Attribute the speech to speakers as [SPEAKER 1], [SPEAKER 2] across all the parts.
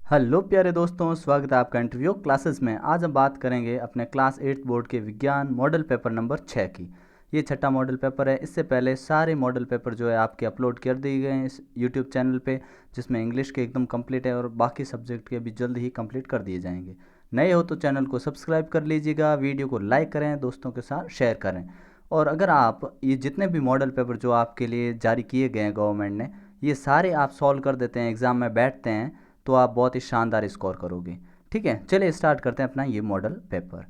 [SPEAKER 1] Hello प्यारे दोस्तों, स्वागत है आपका इंटरव्यू क्लासेस में। आज हम बात करेंगे अपने क्लास 8 बोर्ड के विज्ञान मॉडल पेपर नंबर 6 की। ये छठा मॉडल पेपर है। इससे पहले सारे मॉडल पेपर जो है आपके अपलोड कर दिए गए हैं इस यूट्यूब चैनल पे, जिसमें इंग्लिश के एकदम कंप्लीट है और बाकी सब्जेक्ट के भी जल्द ही कंप्लीट कर दिए जाएंगे। नए हो तो चैनल को सब्सक्राइब कर लीजिएगा, वीडियो को लाइक करें, दोस्तों के साथ शेयर करें। और अगर आप ये जितने भी मॉडल पेपर जो आपके लिए जारी किए गए हैं गवर्नमेंट ने, ये सारे आप सॉल्व कर देते हैं, एग्ज़ाम में बैठते हैं, तो आप बहुत ही शानदार स्कोर करोगे। ठीक है, चलिए स्टार्ट करते हैं अपना ये मॉडल पेपर।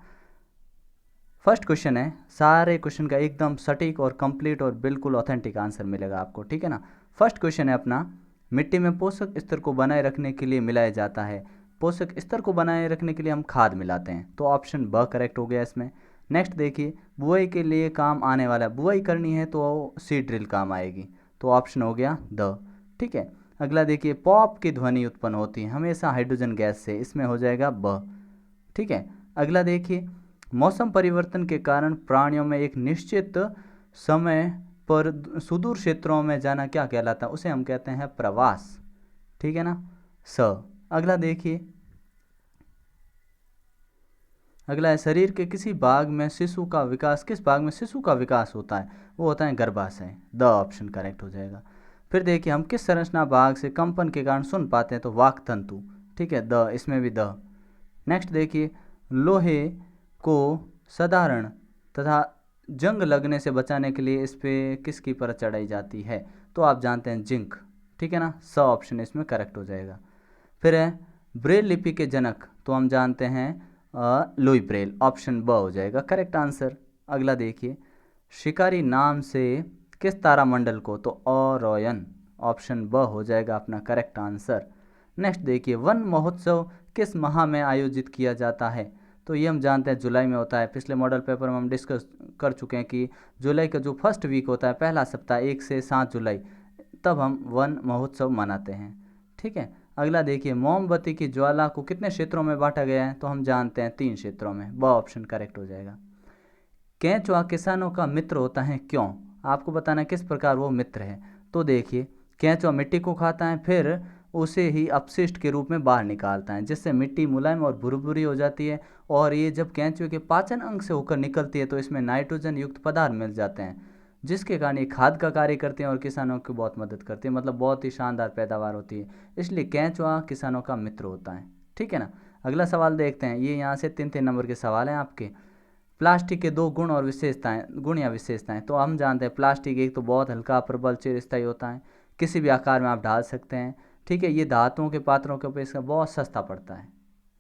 [SPEAKER 1] फर्स्ट क्वेश्चन है, सारे क्वेश्चन का एकदम सटीक और कंप्लीट और बिल्कुल ऑथेंटिक आंसर मिलेगा आपको। ठीक है ना। फर्स्ट क्वेश्चन है अपना, मिट्टी में पोषक स्तर को बनाए रखने के लिए मिलाया जाता है। पोषक स्तर को बनाए रखने के लिए हम खाद मिलाते हैं, तो ऑप्शन ब करेक्ट हो गया इसमें। नेक्स्ट देखिए, बुआई के लिए काम आने वाला, बुआई करनी है तो सीड ड्रिल काम आएगी, तो ऑप्शन हो गया द। ठीक है। अगला देखिए, पॉप की ध्वनि उत्पन्न होती है हमेशा हाइड्रोजन गैस से, इसमें हो जाएगा ब। ठीक है। अगला देखिए, मौसम परिवर्तन के कारण प्राणियों में एक निश्चित समय पर सुदूर क्षेत्रों में जाना क्या कहलाता है, उसे हम कहते हैं प्रवास। ठीक है ना, स। अगला देखिए, अगला है, शरीर के किसी भाग में शिशु का विकास, किस भाग में शिशु का विकास होता है, वो होता है गर्भाशय। द ऑप्शन करेक्ट हो जाएगा। फिर देखिए, हम किस संरचना भाग से कंपन के कारण सुन पाते हैं, तो वाक तंतु। ठीक है, द, इसमें भी द। नेक्स्ट देखिए, लोहे को साधारण तथा जंग लगने से बचाने के लिए इस पे किसकी परत चढ़ाई जाती है, तो आप जानते हैं जिंक। ठीक है ना, स ऑप्शन इसमें करेक्ट हो जाएगा। फिर है ब्रेल लिपि के जनक, तो हम जानते हैं लुई ब्रेल, ऑप्शन ब हो जाएगा करेक्ट आंसर। अगला देखिए, शिकारी नाम से किस तारामंडल को, तो ओरियन, ऑप्शन ब हो जाएगा अपना करेक्ट आंसर। नेक्स्ट देखिए, वन महोत्सव किस माह में आयोजित किया जाता है, तो ये हम जानते हैं जुलाई में होता है। पिछले मॉडल पेपर में हम डिस्कस कर चुके हैं कि जुलाई का जो फर्स्ट वीक होता है, पहला सप्ताह 1 से 7 जुलाई, तब हम वन महोत्सव मनाते हैं। ठीक है। अगला देखिए, मोमबत्ती की ज्वाला को कितने क्षेत्रों में बांटा गया है, तो हम जानते हैं 3 क्षेत्रों में। ब ऑप्शन करेक्ट हो जाएगा। केंचुआ किसानों का मित्र होता है क्यों, आपको बताना है किस प्रकार वो मित्र है। तो देखिए, केंचुआ मिट्टी को खाता है, फिर उसे ही अपशिष्ट के रूप में बाहर निकालता है, जिससे मिट्टी मुलायम और भुरभुरी हो जाती है। और ये जब केंचुए के पाचन अंग से होकर निकलती है तो इसमें नाइट्रोजन युक्त पदार्थ मिल जाते हैं, जिसके कारण ये खाद का कार्य करते हैं और किसानों की बहुत मदद करते हैं, मतलब बहुत ही शानदार पैदावार होती है। इसलिए केंचुआ किसानों का मित्र होता है। ठीक है ना। अगला सवाल देखते हैं, ये यहाँ से 3 3 नंबर के सवाल हैं आपके। प्लास्टिक के दो गुण और विशेषताएं, गुण या विशेषताएं, तो हम जानते हैं प्लास्टिक एक तो बहुत हल्का, प्रबल, चिरस्थायी होता है, किसी भी आकार में आप ढाल सकते हैं। ठीक है, ये धातुओं के पात्रों के अपेक्षा बहुत सस्ता पड़ता है।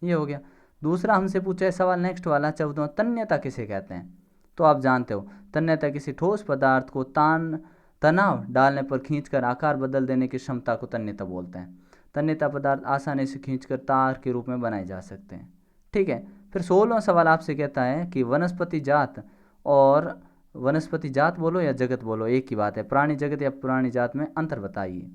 [SPEAKER 1] ये हो गया। दूसरा हमसे पूछा है सवाल नेक्स्ट वाला 14, तन्यता किसे कहते हैं, तो आप जानते हो तन्यता किसी ठोस पदार्थ को तनाव डालने पर खींचकर आकार बदल देने की क्षमता को तन्यता बोलते हैं। तन्यता पदार्थ आसानी से खींचकर तार के रूप में बनाए जा सकते हैं। ठीक है। फिर 16वां सवाल आपसे कहता है कि वनस्पति जात, और वनस्पति जात बोलो या जगत बोलो एक ही बात है, प्राणी जगत या प्राणी जात में अंतर बताइए।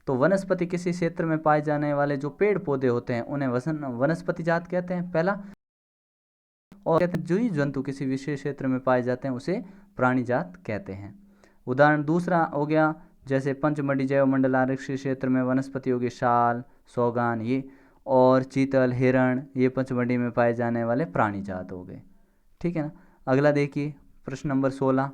[SPEAKER 1] तो वनस्पति किसी क्षेत्र में पाए जाने वाले जो पेड़ पौधे होते हैं उन्हें वनस्पति जात कहते हैं, पहला। और कहते हैं जो ही जंतु किसी विशेष क्षेत्र में पाए जाते हैं उसे प्राणी जात कहते हैं। उदाहरण दूसरा हो गया, जैसे पंचमढ़ी जैव मंडल आरक्षित क्षेत्र में वनस्पति होगी शाल, सौगान, ये, और चीतल, हिरण, ये पंचमढ़ी में पाए जाने वाले प्राणी जात हो गए। ठीक है ना। अगला देखिए, प्रश्न नंबर 16,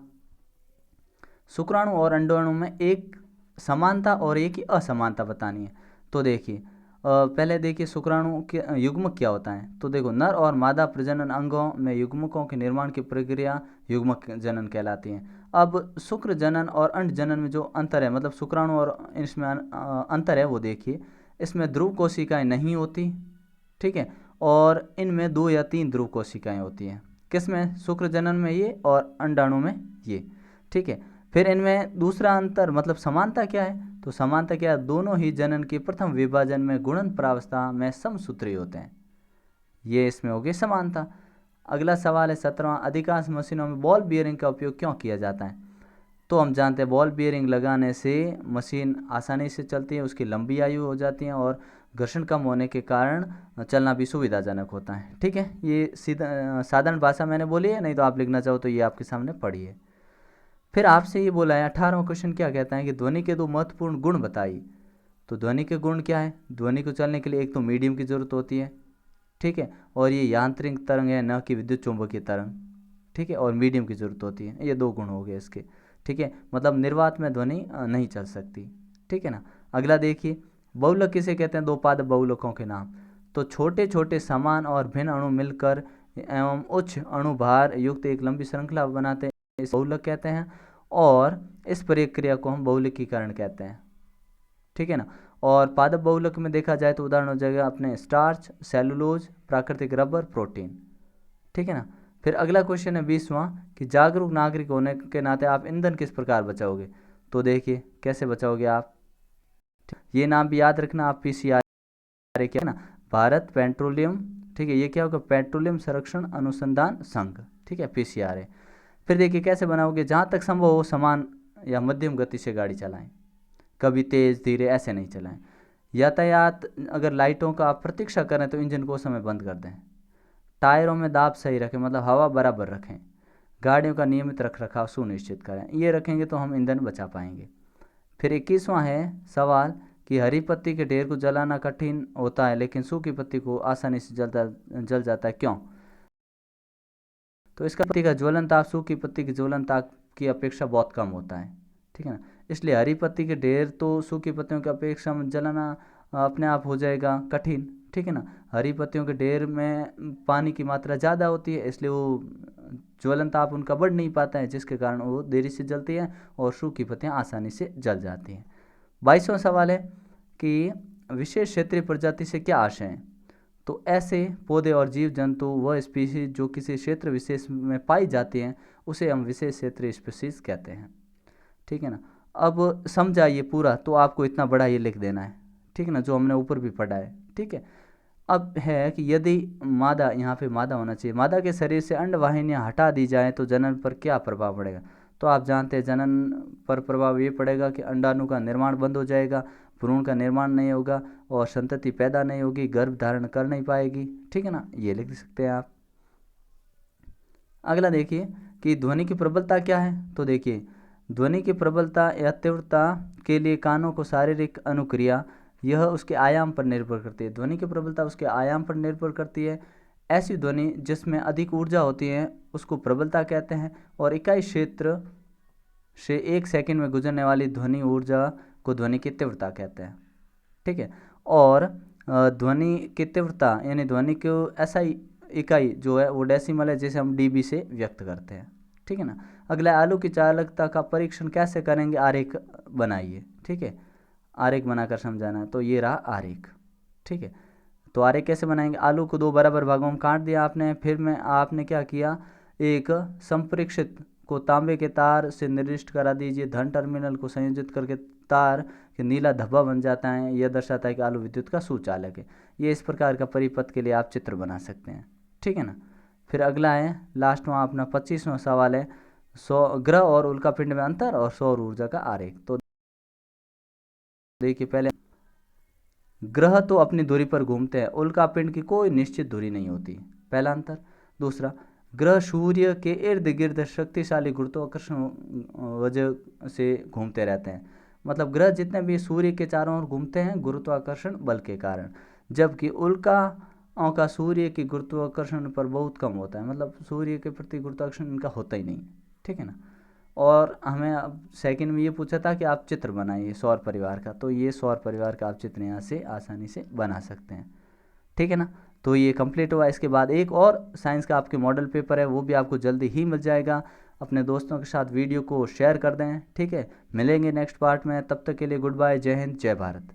[SPEAKER 1] शुक्राणु और अंडाणु में एक समानता और एक ही असमानता बतानी है। तो देखिए, पहले देखिए शुक्राणु के युग्मक क्या होता है, तो देखो नर और मादा प्रजनन अंगों में युग्मकों के निर्माण की प्रक्रिया युग्मक जनन कहलाती है। अब शुक्र जनन और अंड जनन में जो अंतर है, मतलब शुक्राणु और इसमें अंतर है, वो देखिए, इसमें ध्रुव कोशिकाएं नहीं होती। ठीक है। और इनमें 2 या 3 ध्रुव कोशिकाएं होती हैं, किसमें, शुक्र जनन में ये और अंडाणु में ये। ठीक है। फिर इनमें दूसरा अंतर मतलब समानता क्या है, तो समानता क्या है, दोनों ही जनन के प्रथम विभाजन में गुणन प्रावस्था में समसूत्री होते हैं, ये इसमें होगी समानता। अगला सवाल है 17वां, अधिकांश मशीनों में बॉल बियरिंग का उपयोग क्यों किया जाता है, तो हम जानते हैं बॉल बियरिंग लगाने से मशीन आसानी से चलती है, उसकी लंबी आयु हो जाती है और घर्षण कम होने के कारण चलना भी सुविधाजनक होता है। ठीक है, ये सीधा साधारण भाषा मैंने बोली है, नहीं तो आप लिखना चाहो तो ये आपके सामने पढ़ी है। फिर आपसे ये बोला है 18वां क्वेश्चन क्या कहता है कि ध्वनि के 2 महत्वपूर्ण गुण बताइए। तो ध्वनि के गुण क्या है? ध्वनि को चलने के लिए एक तो मीडियम की ज़रूरत होती है, ठीक है, और ये यांत्रिक तरंग है, न कि विद्युत चुंबकीय तरंग, ठीक है, और मीडियम की ज़रूरत होती है। ये 2 गुण हो गए इसके, ठीक है, मतलब निर्वात में ध्वनि नहीं चल सकती, ठीक है ना। अगला देखिए, बहुलक किसे कहते हैं? 2 पादप बहुलकों के नाम। तो छोटे छोटे समान और भिन्न अणु मिलकर एवं उच्च अणुभार युक्त एक लंबी श्रृंखला बनाते हैं, इस बहुलक कहते हैं, और इस प्रक्रिया को हम बहुलकीकरण कहते हैं, ठीक है ना। और पादप बहुलक में देखा जाए तो उदाहरण हो जाएगा अपने स्टार्च, सेलुलोज, प्राकृतिक रबर, प्रोटीन, ठीक है ना। फिर अगला क्वेश्चन है 20वां कि जागरूक नागरिक होने के नाते आप ईंधन किस प्रकार बचाओगे? तो देखिए कैसे बचाओगे आप, ये नाम भी याद रखना आप, पीसीआर क्या है ना, भारत पेट्रोलियम, ठीक है, ये क्या होगा? पेट्रोलियम संरक्षण अनुसंधान संघ, ठीक है, पीसीआर है। फिर देखिए कैसे बनाओगे? जहाँ तक संभव हो समान या मध्यम गति से गाड़ी चलाएं, कभी तेज़ धीरे ऐसे नहीं चलाएं। यातायात अगर लाइटों का आप प्रतीक्षा करें तो इंजन को उस समय बंद कर दें। टायरों में दाब सही रखें, मतलब हवा बराबर रखें। गाड़ियों का नियमित रख रखाव सुनिश्चित करें, ये रखेंगे तो हम ईंधन बचा पाएंगे। फिर 21वां है सवाल कि हरी पत्ती के ढेर को जलाना कठिन होता है लेकिन सूखी पत्ती को आसानी से जल जाता है, क्यों? तो इसका पत्ती का ज्वलन ताप सूखी पत्ती की ज्वलन ताप की अपेक्षा बहुत कम होता है, ठीक है ना। इसलिए हरी पत्ती के ढेर तो सूखी पत्तियों की अपेक्षा में जलाना अपने आप हो जाएगा कठिन, ठीक है ना। हरी पत्तियों के ढेर में पानी की मात्रा ज़्यादा होती है, इसलिए वो ज्वलन ताप उनका बढ़ नहीं पाता है, जिसके कारण वो देरी से जलती है और सूखी पत्तियाँ आसानी से जल जाती हैं। 22वां सवाल है कि विशेष क्षेत्रीय प्रजाति से क्या आशय है? तो ऐसे पौधे और जीव जंतु वह स्पीशीज जो किसी क्षेत्र विशेष में पाई जाती हैं उसे हम विशेष क्षेत्रीय स्पीशीज कहते हैं, ठीक है ना। अब समझाइए पूरा, तो आपको इतना बड़ा ये लिख देना है, ठीक है ना, जो हमने ऊपर भी पढ़ा है, ठीक है। अब है कि यदि मादा, यहाँ पे मादा होना चाहिए, मादा के शरीर से अंडवाहिनियाँ हटा दी जाएँ तो जनन पर क्या प्रभाव पड़ेगा? तो आप जानते हैं जनन पर प्रभाव ये पड़ेगा कि अंडाणु का निर्माण बंद हो जाएगा, भ्रूण का निर्माण नहीं होगा और संतति पैदा नहीं होगी, गर्भ धारण कर नहीं पाएगी, ठीक है ना, ये लिख सकते हैं आप। अगला देखिए कि ध्वनि की प्रबलता क्या है? तो देखिए ध्वनि की प्रबलता या तीव्रता के लिए कानों को शारीरिक अनुक्रिया यह उसके आयाम पर निर्भर करती है। ध्वनि की प्रबलता उसके आयाम पर निर्भर करती है। ऐसी ध्वनि जिसमें अधिक ऊर्जा होती है उसको प्रबलता कहते हैं, और इकाई क्षेत्र से 1 सेकंड में गुजरने वाली ध्वनि ऊर्जा को ध्वनि की तीव्रता कहते हैं, ठीक है। और ध्वनि की तीव्रता यानी ध्वनि को ऐसा इकाई जो है वो डेसिमल है, जिसे हम डीबी से व्यक्त करते हैं, ठीक है ना। अगला आलू की चालकता का परीक्षण कैसे करेंगे? आरेख बनाइए, ठीक है, आरेख बनाकर समझाना है। तो ये रहा आरेख, ठीक है। तो आरेख कैसे बनाएंगे? आलू को 2 बराबर भागों में काट दिया आपने, फिर में आपने क्या किया, एक संप्रेक्षित को तांबे के तार से निर्दिष्ट करा दीजिए, धन टर्मिनल को संयोजित करके तार कि नीला धब्बा बन जाता है, यह दर्शाता है कि आलू विद्युत का सुचालक है। ये इस प्रकार का परिपथ के लिए आप चित्र बना सकते हैं, ठीक है ना। फिर अगला है लास्ट में अपना 25वां सवाल है ग्रह और उल्कापिंड में अंतर और सौर ऊर्जा का आरेख। तो देखिए पहले ग्रह तो अपनी दूरी पर घूमते हैं, उल्कापिंड की कोई निश्चित दूरी नहीं होती, पहला अंतर। दूसरा, ग्रह सूर्य के इर्द गिर्द शक्तिशाली गुरुत्वाकर्षण वजह से घूमते रहते हैं, मतलब ग्रह जितने भी सूर्य के चारों ओर घूमते हैं गुरुत्वाकर्षण बल के कारण, जबकि उल्काओं का सूर्य की गुरुत्वाकर्षण पर बहुत कम होता है, मतलब सूर्य के प्रति गुरुत्वाकर्षण इनका होता ही नहीं, ठीक है ना। और हमें अब सेकंड में ये पूछा था कि आप चित्र बनाइए सौर परिवार का, तो ये सौर परिवार का आप चित्र यहाँ से आसानी से बना सकते हैं, ठीक है ना। तो ये कंप्लीट हुआ। इसके बाद एक और साइंस का आपके मॉडल पेपर है, वो भी आपको जल्दी ही मिल जाएगा। अपने दोस्तों के साथ वीडियो को शेयर कर दें, ठीक है। मिलेंगे नेक्स्ट पार्ट में, तब तक के लिए गुड बाय, जय हिंद, जय भारत।